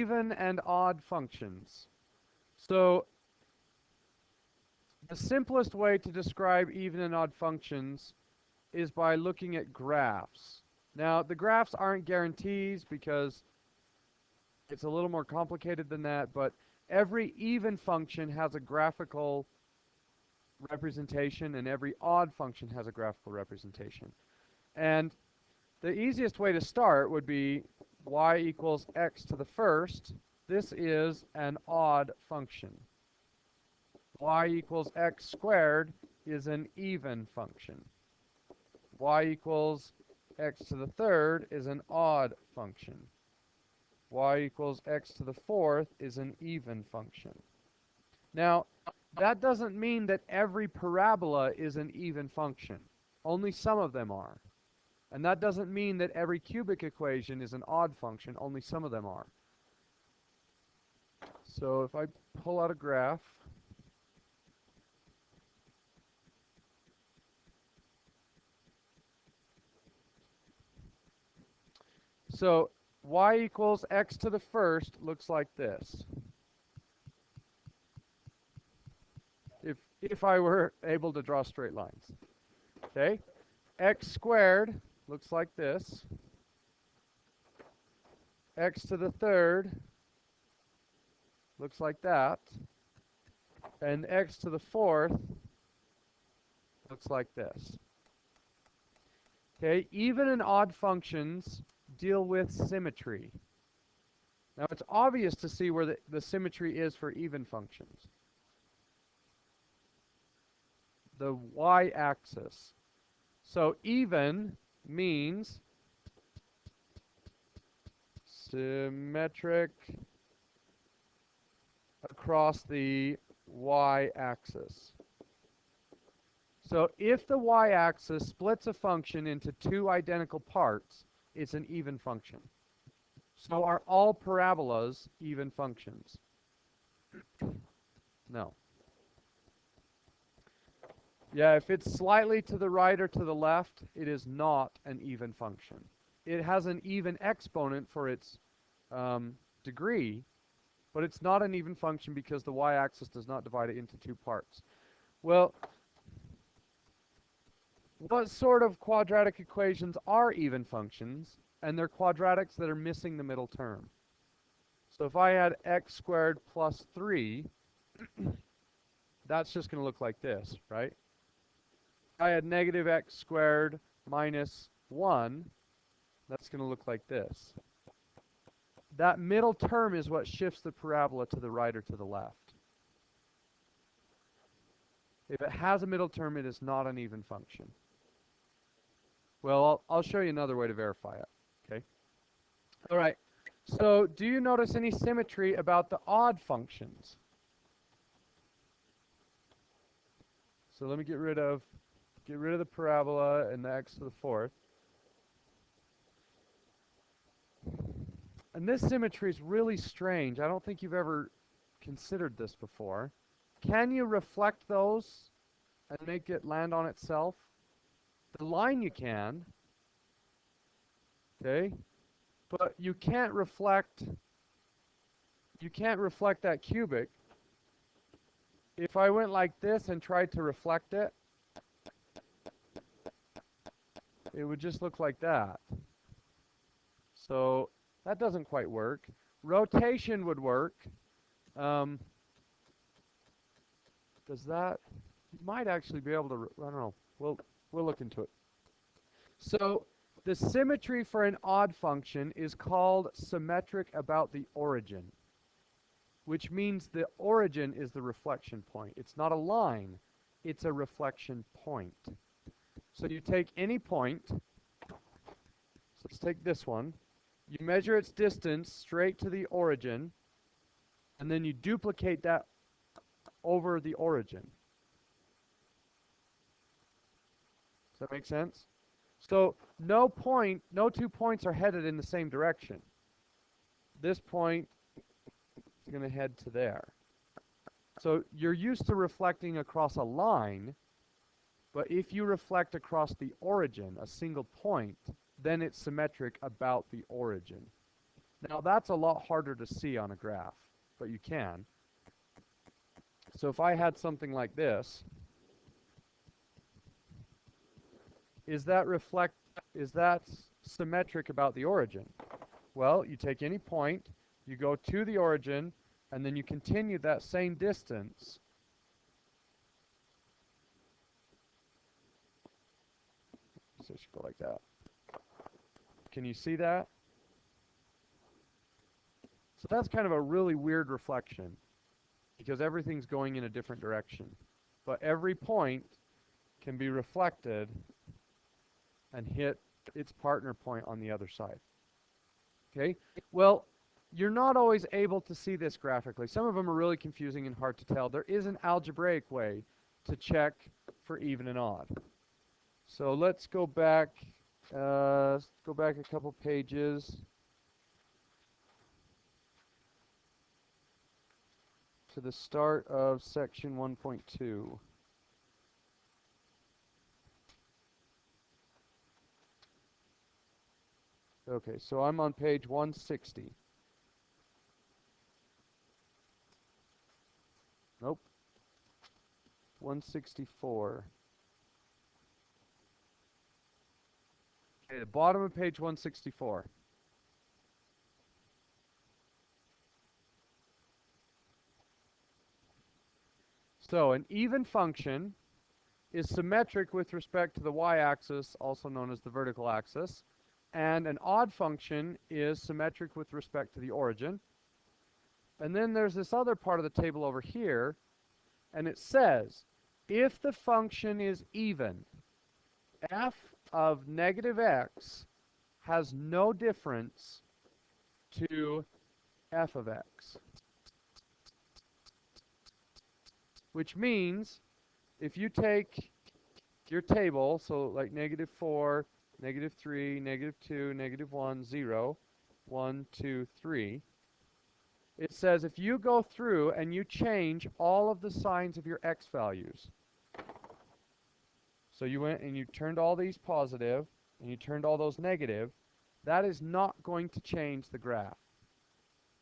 even and odd functions. So the simplest way to describe even and odd functions is by looking at graphs. Now, the graphs aren't guarantees because it's a little more complicated than that, but every even function has a graphical representation and every odd function has a graphical representation. And the easiest way to start would be y equals x to the first. This is an odd function. Y equals x squared is an even function. Y equals x to the third is an odd function. Y equals x to the fourth is an even function. Now, that doesn't mean that every parabola is an even function. Only some of them are. And that doesn't mean that every cubic equation is an odd function. Only some of them are. So if I pull out a graph, so y equals x to the first looks like this. If I were able to draw straight lines. Okay? X squared looks like this. X to the third looks like that. And x to the fourth looks like this. Okay? Even and odd functions deal with symmetry. Now, it's obvious to see where the symmetry is for even functions. The y-axis. So even means symmetric across the y-axis. So if the y-axis splits a function into two identical parts, it's an even function. So are all parabolas even functions? No. Yeah, if it's slightly to the right or to the left, it is not an even function. It has an even exponent for its degree, but it's not an even function because the y-axis does not divide it into two parts. Well, what sort of quadratic equations are even functions? And they're quadratics that are missing the middle term. So if I had x squared plus 3, that's just going to look like this, right? If I had negative x squared minus 1, that's going to look like this. That middle term is what shifts the parabola to the right or to the left. If it has a middle term, it is not an even function. Well, I'll show you another way to verify it. Okay. All right. So do you notice any symmetry about the odd functions? So let me get rid of the parabola and the x to the fourth. And this symmetry is really strange. I don't think you've ever considered this before. Can you reflect those and make it land on itself? The line you can. Okay? But you can't reflect that cubic. If I went like this and tried to reflect it, it would just look like that. So that doesn't quite work. Rotation would work. Does that? You might actually be able to. I don't know. We'll look into it. So the symmetry for an odd function is called symmetric about the origin, which means the origin is the reflection point. It's not a line. It's a reflection point. So you take any point. So let's take this one. You measure its distance straight to the origin, and then you duplicate that over the origin. Does that make sense? So no two points are headed in the same direction. This point is going to head to there. So you're used to reflecting across a line, but if you reflect across the origin, a single point, then it's symmetric about the origin. Now that's a lot harder to see on a graph, but you can. So if I had something like this, is that symmetric about the origin? Well, you take any point, you go to the origin, and then you continue that same distance. So it should go like that. Can you see that? So that's kind of a really weird reflection because everything's going in a different direction. But every point can be reflected and hit its partner point on the other side. Okay? Well, you're not always able to see this graphically. Some of them are really confusing and hard to tell. There is an algebraic way to check for even and odd. So let's go back a couple pages to the start of section 1.2. Okay, so I'm on page 160. Nope. 164. Okay, the bottom of page 164. So an even function is symmetric with respect to the y-axis, also known as the vertical axis, and an odd function is symmetric with respect to the origin. And then there's this other part of the table over here, and it says, if the function is even, f of negative x has no difference to f of x. Which means, if you take your table, so like -4, -3, -2, -1, 0, 1, 2, 3, it says if you go through and you change all of the signs of your x values, so you went and you turned all these positive and you turned all those negative, that is not going to change the graph.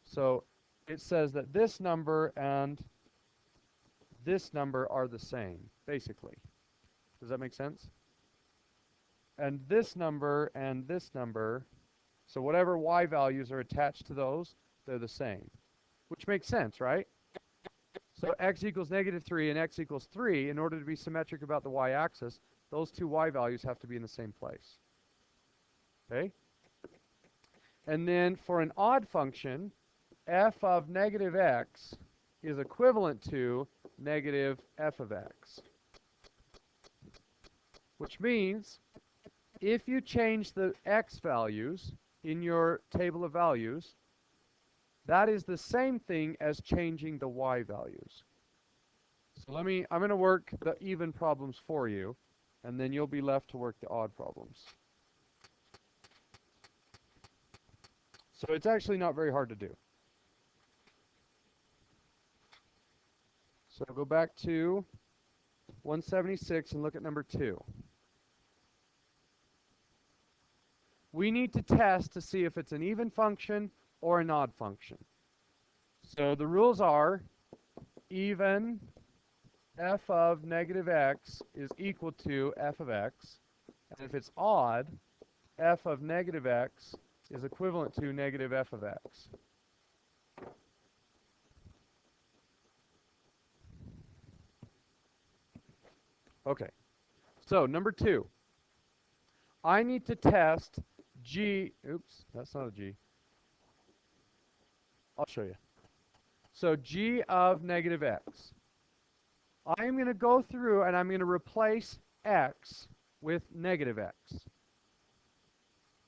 So it says that this number and this number are the same, basically. Does that make sense? And this number and this number, so whatever y values are attached to those, they're the same. Which makes sense, right? So x equals -3 and x equals 3, in order to be symmetric about the y-axis, those two y values have to be in the same place. Okay? And then for an odd function, f of -x is equivalent to negative f of x. Which means if you change the x values in your table of values, that is the same thing as changing the y values. So I'm going to work the even problems for you, and then you'll be left to work the odd problems. So it's actually not very hard to do. So go back to 176 and look at number 2. We need to test to see if it's an even function or an odd function. So the rules are even f of -x is equal to f of x. And if it's odd, f of -x is equivalent to negative f of x. Okay, so number 2. I need to test g, oops, that's not a g. I'll show you. So g of -x. I'm going to go through and I'm going to replace x with -x.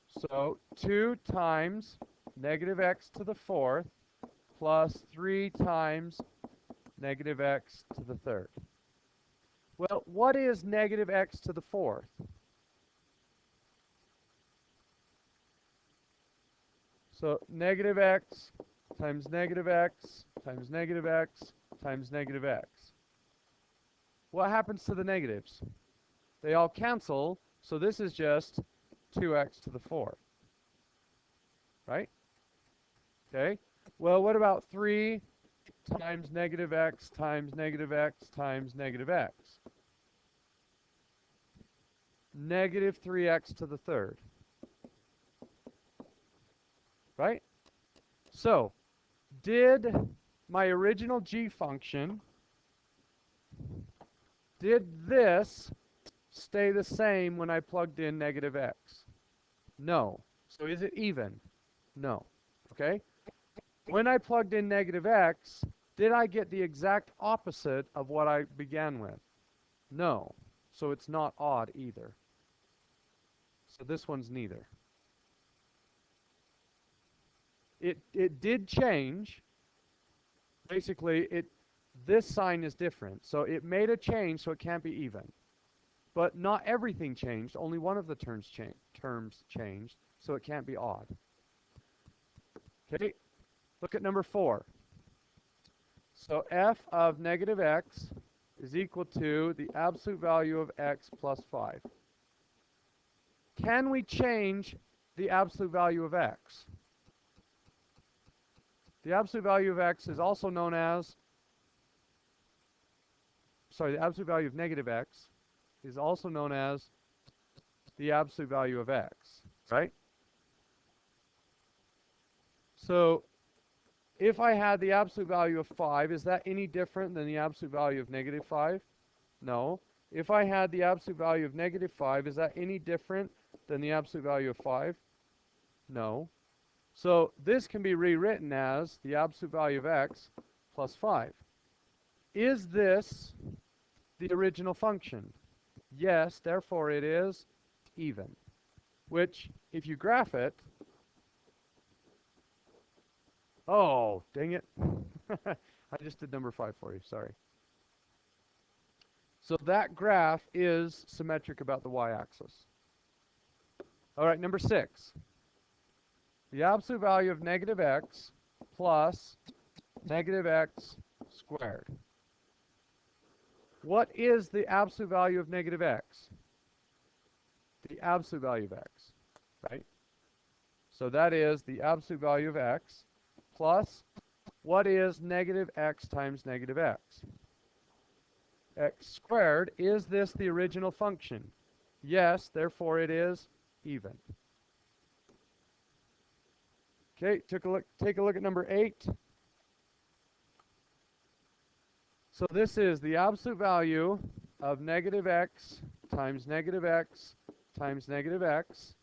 So 2 times -x to the 4th plus 3 times -x to the 3rd. Well, what is -x to the 4th? So -x times -x times -x times -x. What happens to the negatives? They all cancel, so this is just 2x to the 4th. Right? Okay? Well, what about 3 times negative x times negative x times negative x? Negative 3x to the third. Right? So, did my original g function, did this stay the same when I plugged in negative x? No. So is it even? No. Okay? When I plugged in negative x, did I get the exact opposite of what I began with? No. So it's not odd either. So this one's neither. It did change. Basically, this sign is different. So it made a change, so it can't be even. But not everything changed. Only one of the terms changed, so it can't be odd. Okay, look at number 4. So f of negative x is equal to the absolute value of x plus 5. Can we change the absolute value of x? The absolute value of x is also known as, the absolute value of negative x is also known as the absolute value of x, right? So if I had the absolute value of 5, is that any different than the absolute value of negative 5? No. If I had the absolute value of negative 5, is that any different than the absolute value of 5? No. So this can be rewritten as the absolute value of x plus 5. Is this the original function? Yes, therefore it is even. Which, if you graph it, oh, dang it. I just did number 5 for you, sorry. So that graph is symmetric about the y-axis. All right, number 6. The absolute value of negative x plus negative x squared. What is the absolute value of negative x? The absolute value of x, right? So that is the absolute value of x plus what is negative x times negative x? X squared, is this the original function? Yes, therefore it is even. Okay, take a look at number 8. So this is the absolute value of negative x times negative x times negative x.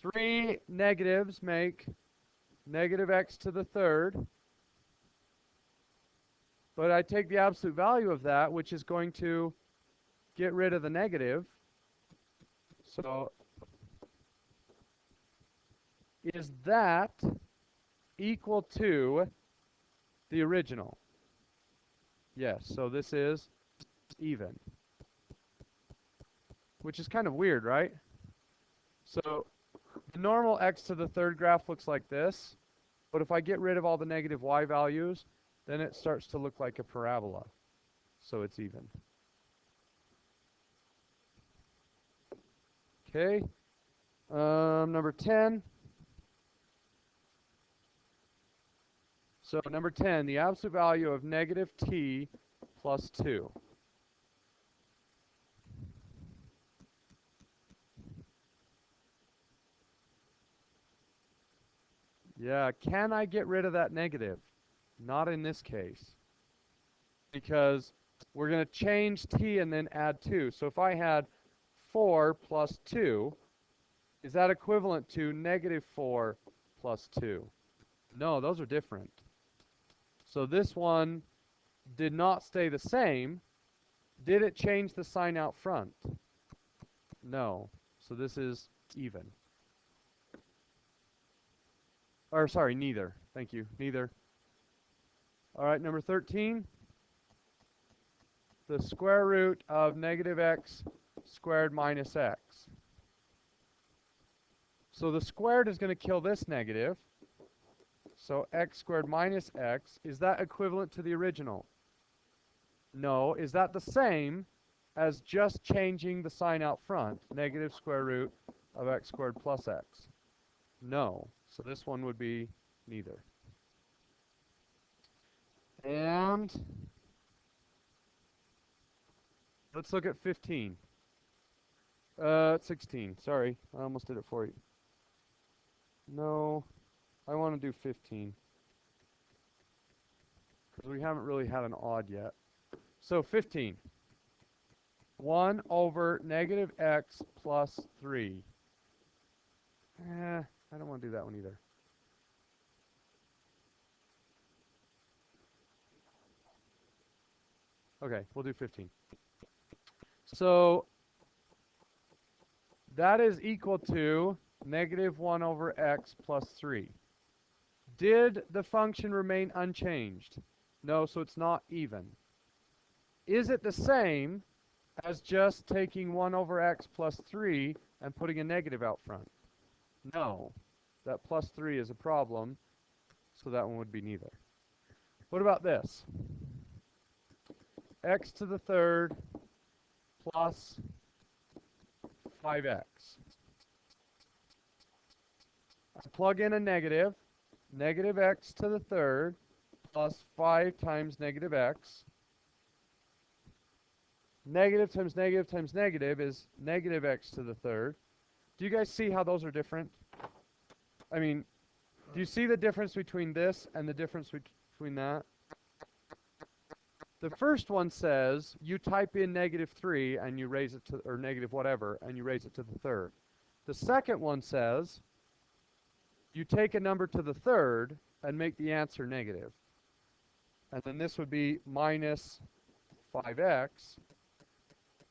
3 negatives make negative x to the third. But I take the absolute value of that, which is going to get rid of the negative. So is that equal to the original? Yes, so this is even. Which is kind of weird, right? So the normal x to the third graph looks like this. But if I get rid of all the negative y values, then it starts to look like a parabola. So it's even. Okay. Number 10. So number 10, the absolute value of negative t plus 2. Yeah, can I get rid of that negative? Not in this case. Because we're going to change t and then add 2. So if I had 4 plus 2, is that equivalent to negative 4 plus 2? No, those are different. So this one did not stay the same. Did it change the sign out front? No. So this is even. Or sorry, neither. Thank you. Neither. All right, number 13. The square root of negative x squared minus x. So the squared is going to kill this negative. So x squared minus x, is that equivalent to the original? No. Is that the same as just changing the sign out front? Negative square root of x squared plus x. No. So this one would be neither. And let's look at 15. 16. Sorry, I almost did it for you. No, I want to do 15. Because we haven't really had an odd yet. So 15. 1 over negative x plus 3. I don't want to do that one either. Okay, we'll do 15. So that is equal to negative 1 over x plus 3. Did the function remain unchanged? No, so it's not even. Is it the same as just taking 1 over x plus 3 and putting a negative out front? No. That plus 3 is a problem, so that one would be neither. What about this? X to the third plus 5x. I plug in a negative. Negative x to the third plus 5 times negative x. Negative times negative times negative is negative x to the third. Do you guys see how those are different? I mean, do you see the difference between this and the difference between that? The first one says you type in negative 3 and you raise it to, or negative whatever, and you raise it to the third. The second one says you take a number to the third and make the answer negative. And then this would be minus 5x.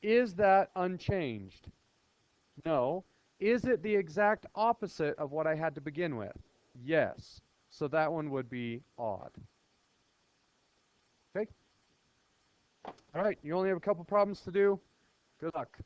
Is that unchanged? No. Is it the exact opposite of what I had to begin with? Yes. So that one would be odd. Okay? All right, you only have a couple problems to do. Good luck.